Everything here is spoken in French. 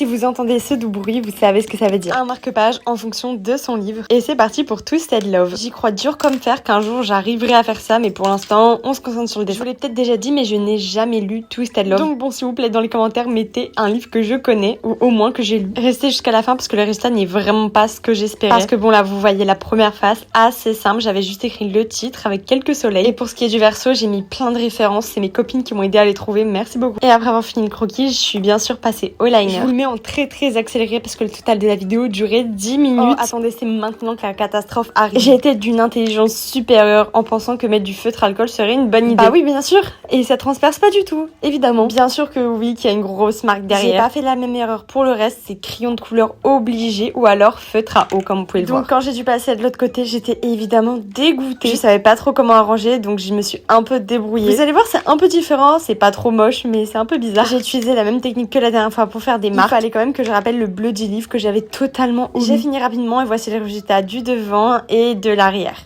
Si vous entendez ce doux bruit, vous savez ce que ça veut dire. Un marque-page en fonction de son livre. Et c'est parti pour Twisted Love. J'y crois dur comme fer qu'un jour j'arriverai à faire ça, mais pour l'instant, on se concentre sur le dessin. Je vous l'ai peut-être déjà dit, mais je n'ai jamais lu Twisted Love. Donc bon, s'il vous plaît, dans les commentaires, mettez un livre que je connais, ou au moins que j'ai lu. Restez jusqu'à la fin parce que le résultat n'est vraiment pas ce que j'espérais. Parce que bon, là, vous voyez la première face, assez simple. J'avais juste écrit le titre avec quelques soleils. Et pour ce qui est du verso, j'ai mis plein de références. C'est mes copines qui m'ont aidé à les trouver. Merci beaucoup. Et après avoir fini le croquis, je suis bien sûr passée au liner. Je vous le mets en très accéléré parce que le total de la vidéo durait 10 minutes. Oh, attendez, c'est maintenant que la catastrophe arrive. J'ai été d'une intelligence supérieure en pensant que mettre du feutre alcool serait une bonne idée. Bah oui, bien sûr. Et ça transperce pas du tout, évidemment. Bien sûr que oui, qu'il y a une grosse marque derrière. J'ai pas fait la même erreur pour le reste. C'est crayon de couleur obligé ou alors feutre à eau, comme vous pouvez le voir. Donc quand j'ai dû passer de l'autre côté, j'étais évidemment dégoûtée. Je savais pas trop comment arranger, donc je me suis un peu débrouillée. Vous allez voir, c'est un peu différent. C'est pas trop moche, mais c'est un peu bizarre. J'ai utilisé la même technique que la dernière fois pour faire des marques. Il fallait quand même que je rappelle le bleu du livre que j'avais totalement oublié. J'ai fini rapidement et voici les résultats du devant et de l'arrière.